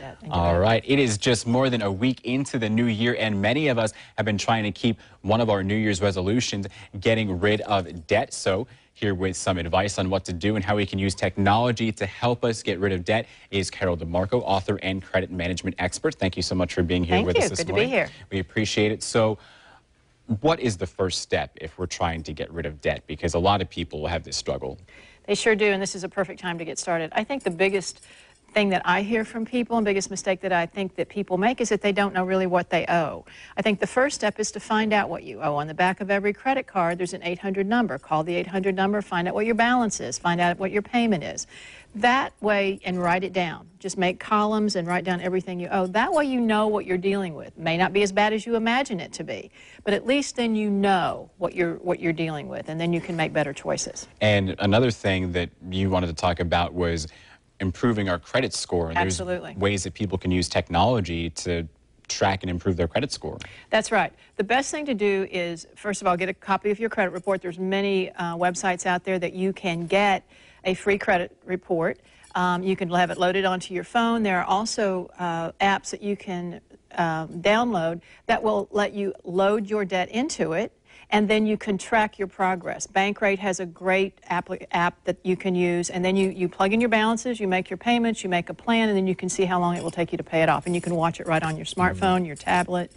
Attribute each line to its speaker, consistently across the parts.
Speaker 1: debt.
Speaker 2: All right. It is just more than a week into the new year, and many of us have been trying to keep one of our New Year's resolutions, getting rid of debt. So here with some advice on what to do and how we can use technology to help us get rid of debt is Carol DeMarco, author and credit management expert. Thank you so much for being here with us this
Speaker 1: morning. Good to be here.
Speaker 2: We appreciate it. So what is the first step if we're trying to get rid of debt? Because a lot of people have this struggle.
Speaker 1: They sure do, and this is a perfect time to get started. I think the biggest thing that I hear from people and biggest mistake that I think that people make is that they don't know really what they owe. I think the first step is to find out what you owe. On the back of every credit card, there's an 800 number. Call the 800 number, find out what your balance is, find out what your payment is. That way, and write it down. Just make columns and write down everything you owe. That way you know what you're dealing with. May not be as bad as you imagine it to be, but at least then you know what you're dealing with, and then you can make better choices.
Speaker 2: And another thing that you wanted to talk about was improving our credit score. And
Speaker 1: Absolutely.
Speaker 2: There's ways that people can use technology to track and improve their credit score.
Speaker 1: That's right. The best thing to do is, first of all, get a copy of your credit report. There's many websites out there that you can get a free credit report. You can have it loaded onto your phone. There are also apps that you can download that will let you load your debt into it, and then you can track your progress. Bankrate has a great app that you can use, and then you plug in your balances, you make your payments, you make a plan, and then you can see how long it will take you to pay it off. And you can watch it right on your smartphone, your tablet,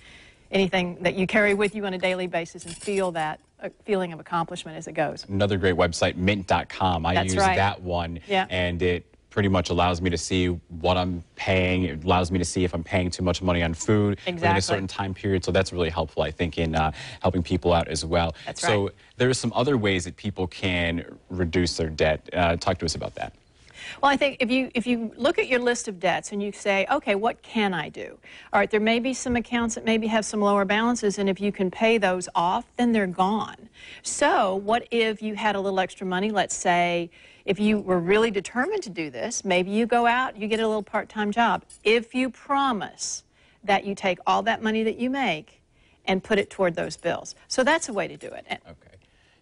Speaker 1: anything that you carry with you on a daily basis, and feel that feeling of accomplishment as it goes.
Speaker 2: Another great website, mint.com. I use that one, and it pretty much allows me to see what I'm paying. It allows me to see if I'm paying too much money on food within a certain time period. So that's really helpful, I think, in helping people out as well. So there are some other ways that people can reduce their debt. Talk to us about that.
Speaker 1: Well, I think if you look at your list of debts and you say, okay, what can I do? All right, there may be some accounts that maybe have some lower balances, and if you can pay those off, then they're gone. So what if you had a little extra money? Let's say if you were really determined to do this, maybe you go out, you get a little part-time job. If you promise that you take all that money that you make and put it toward those bills. So that's a way to do it.
Speaker 2: Okay.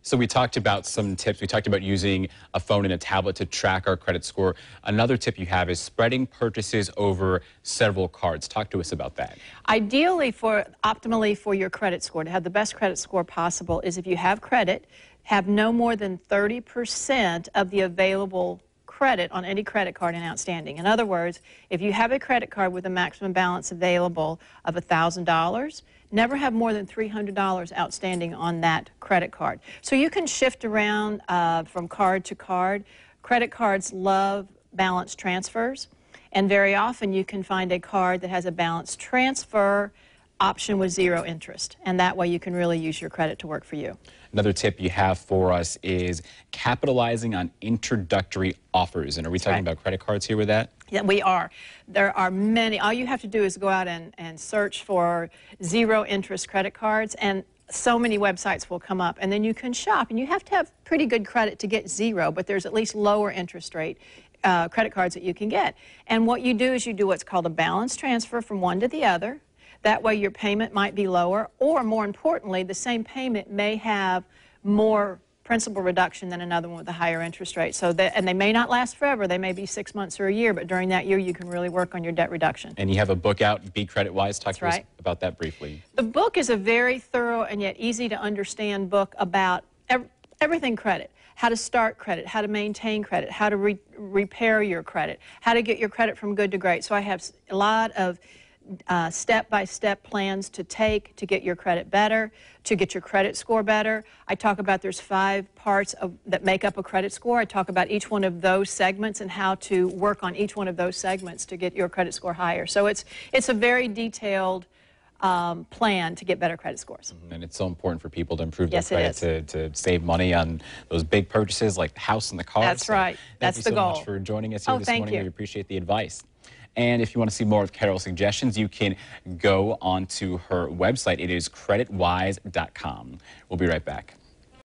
Speaker 2: So we talked about some tips. We talked about using a phone and a tablet to track our credit score. Another tip you have is spreading purchases over several cards. Talk to us about that.
Speaker 1: Ideally, optimally for your credit score, to have the best credit score possible, is if you have credit, have no more than 30% of the available credit on any credit card and outstanding. In other words, if you have a credit card with a maximum balance available of $1,000, never have more than $300 outstanding on that credit card. So you can shift around from card to card. Credit cards love balance transfers, and very often you can find a card that has a balance transfer option with zero interest, and that way you can really use your credit to work for you.
Speaker 2: Another tip you have for us is capitalizing on introductory offers. And are we talking about credit cards here with that?
Speaker 1: Yeah, we are. There are many. All you have to do is go out and search for zero interest credit cards, and so many websites will come up, and then you can shop. And you have to have pretty good credit to get zero, but there's at least lower interest rate credit cards that you can get. And what you do is you do what's called a balance transfer from one to the other. That way your payment might be lower, or more importantly, the same payment may have more principal reduction than another one with a higher interest rate. So and they may not last forever. They may be 6 months or a year, but during that year you can really work on your debt reduction.
Speaker 2: And you have a book out, Be Credit Wise. Talk to us about that briefly.
Speaker 1: The book is a very thorough and yet easy to understand book about everything credit. How to start credit, how to maintain credit, how to repair your credit, how to get your credit from good to great. So I have a lot of step-by-step plans to take to get your credit better, to get your credit score better. I talk about there's 5 parts that make up a credit score. I talk about each one of those segments and how to work on each one of those segments to get your credit score higher. So it's a very detailed plan to get better credit scores.
Speaker 2: And it's so important for people to improve their credit, to save money on those big purchases like the house and the car.
Speaker 1: That's right. That's the goal.
Speaker 2: Thank you so much for joining us here this morning.
Speaker 1: You.
Speaker 2: We appreciate the advice. And if you want to see more of Carol's suggestions, you can go onto her website. It is creditwise.com. We'll be right back.